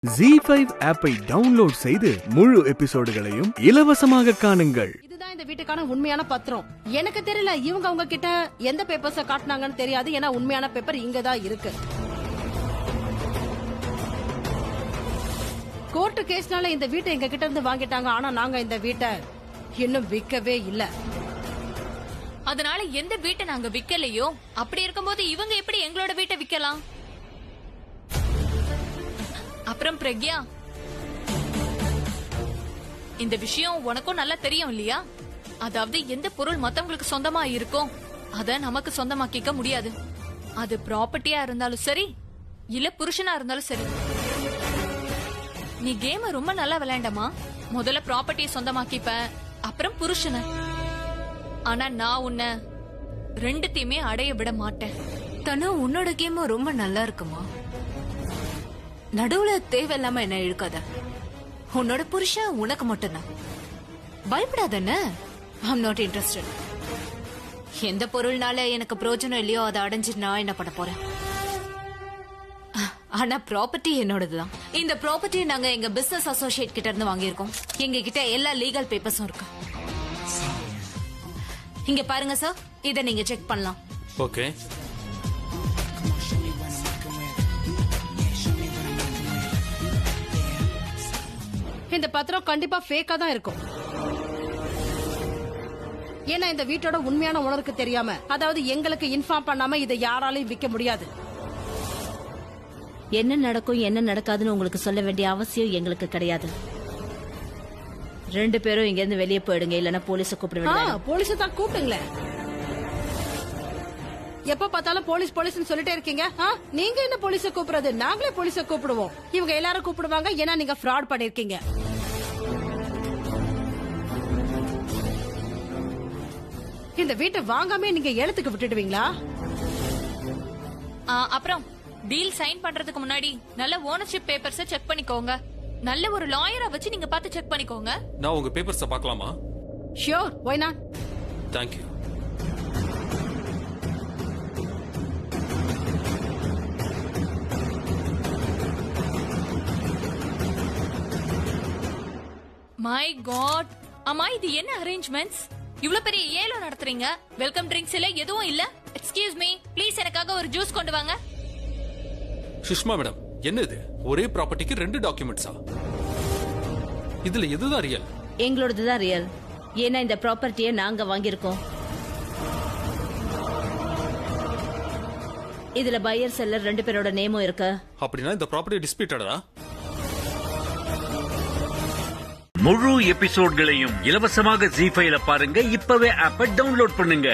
ZEE5 ஆப்பை download செய்து முழு எபிசோடுகளையும் இலவசமாக காணுங்கள். இதுதான் இந்த வீட்டுக்கான உண்மையான பத்திரம். எனக்கு தெரியல இவங்க அவங்க கிட்ட எந்த பேப்பர்ஸ காட்டினாங்கன்னு தெரியாது. ஏன்னா உண்மையான பேப்பர் இங்கதான் இருக்கு. கோர்ட்டு கேஸ்னால இந்த வீட்டை எங்க கிட்ட இருந்து வாங்கிட்டாங்க. ஆனா நாங்க இந்த வீட்டை இன்னும் விற்கவே இல்ல. அதனால எந்த வீட்டை நாங்க விக்கலையோ அப்படி இருக்கும்போது இவங்க எப்படி எங்களோட வீட்டை விக்கலாம்? அப்புறம் பிரக்யா, இந்த விஷயம் உனக்கும் நல்லா தெரியும் இல்லையா? அதாவது எந்த பொருள் மத்தவங்களுக்கு சொந்தமா இருக்கும் அத நமக்கு சொந்தமாக்கிக்க முடியாது. அது ப்ராப்பர்ட்டியா இருந்தாலும் சரி இல்ல புருஷனா இருந்தாலும் சரி. நீ கேம ரொம்ப நல்லா விளையாண்டமா. முதல்ல ப்ராப்பர்ட்டியை சொந்தமாக்கிப்ப, அப்புறம் புருஷனை. ஆனா நான் உன்னை ரெண்டுத்தையுமே அடைய விட மாட்டேன். தனு, உன்னோட கேம் ரொம்ப நல்லா இருக்குமா? நடுவுல தேவையில்லாம என்ன இழுக்காத. உன்னோட புருஷன் உனக்கு மட்டும்தான். பயப்படாதன்னு. I'm not interested. எந்த பொருள்னால எனக்கு பிரயோஜனம் இல்லையோ அதை அடைஞ்சு நான் என்ன பண்ண போறேன்? ஆனா ப்ராப்பர்ட்டி என்னோடதுதான். இந்த ப்ராப்பர்ட்டியை நாங்க எங்க பிசினஸ் அசோசியேட் கிட்ட இருந்து வாங்கியிருக்கோம். எங்க கிட்ட எல்லா லீகல் பேப்பர்ஸும் இருக்கு. இங்க பாருங்க சார், இத நீங்க செக் பண்ணலாம். ஓகே. இந்த பத்திரம் கண்டிப்பா ஃபேக்கா தான் இருக்கும். ஏன்னா இந்த வீட்டோட உண்மையான ஓனருக்கு தெரியாம, அதாவது எங்களுக்கு இன்ஃபார்ம் பண்ணாம இதை யாராலையும் விற்க முடியாது. என்ன நடக்கும் என்ன நடக்காதுன்னு உங்களுக்கு சொல்ல வேண்டிய அவசியம் எங்களுக்கு கிடையாது. ரெண்டு பேரும் இங்க இருந்து வெளியே போயிடுங்க, இல்லன்னா போலீஸ கூப்பிடுவேன். போலீஸ தான் கூப்பிடுங்களேன். எப்ப பார்த்தாலும் போலீஸ் போலீஸ்னு சொல்லிட்டே இருக்கீங்க. நீங்க என்ன போலீஸ கூப்பிடுறது? நாங்களே போலீஸ கூப்பிடுவோம். இவங்க எல்லாரும் கூப்பிடுவாங்க, ஏன்னா நீங்க ஃப்ராட் பண்ணிருக்கீங்க. இந்த வீட்டை வாங்காம நீங்க ஏலத்துக்கு விட்டுடுவீங்களா? அப்புறம் டீல் சைன் பண்றதுக்கு முன்னாடி நல்ல ஓனர்ஷிப் பேப்பர்ஸ் செக் பண்ணிக்கோங்க. நல்ல ஒரு லாயரை வச்சு நீங்க பார்த்து செக் பண்ணிக்கோங்க. நான் உங்க பேப்பர்ஸ் பார்க்கலாமா? Sure, why not? Thank you. My God, அம்மா இது என்ன அரேஞ்ச்மெண்ட்ஸ்? இவ்வளவு பெரிய ஏலம் நடத்துறீங்க. வெல்கம் ட்ரிங்க்ஸ் இல்ல, எதுவும் இல்ல. எக்ஸ்கியூஸ் மீ, ப்ளீஸ் எனக்காக ஒரு ஜூஸ் கொண்டு வாங்க. சுஷ்மா மேடம், என்ன இது? ஒரே ப்ராப்பர்ட்டிக்கு ரெண்டு டாக்குமெண்ட்ஸா? இதுல எதுதான் ரியல்? எங்களோடதுதான் ரியல். ஏன்னா இந்த ப்ராப்பர்ட்டியை நாங்க வாங்கியிருக்கோம். இதுல பையர் செல்லர் ரெண்டு பேரோட நேமும் இருக்கு. அப்படின்னா இந்த ப்ராப்பர்ட்டி டிஸ்பியூட்டடா? முழு எபிசோட்களையும் இலவசமாக ZEE5ல பாருங்க. இப்பவே ஆப்பை டவுன்லோட் பண்ணுங்க.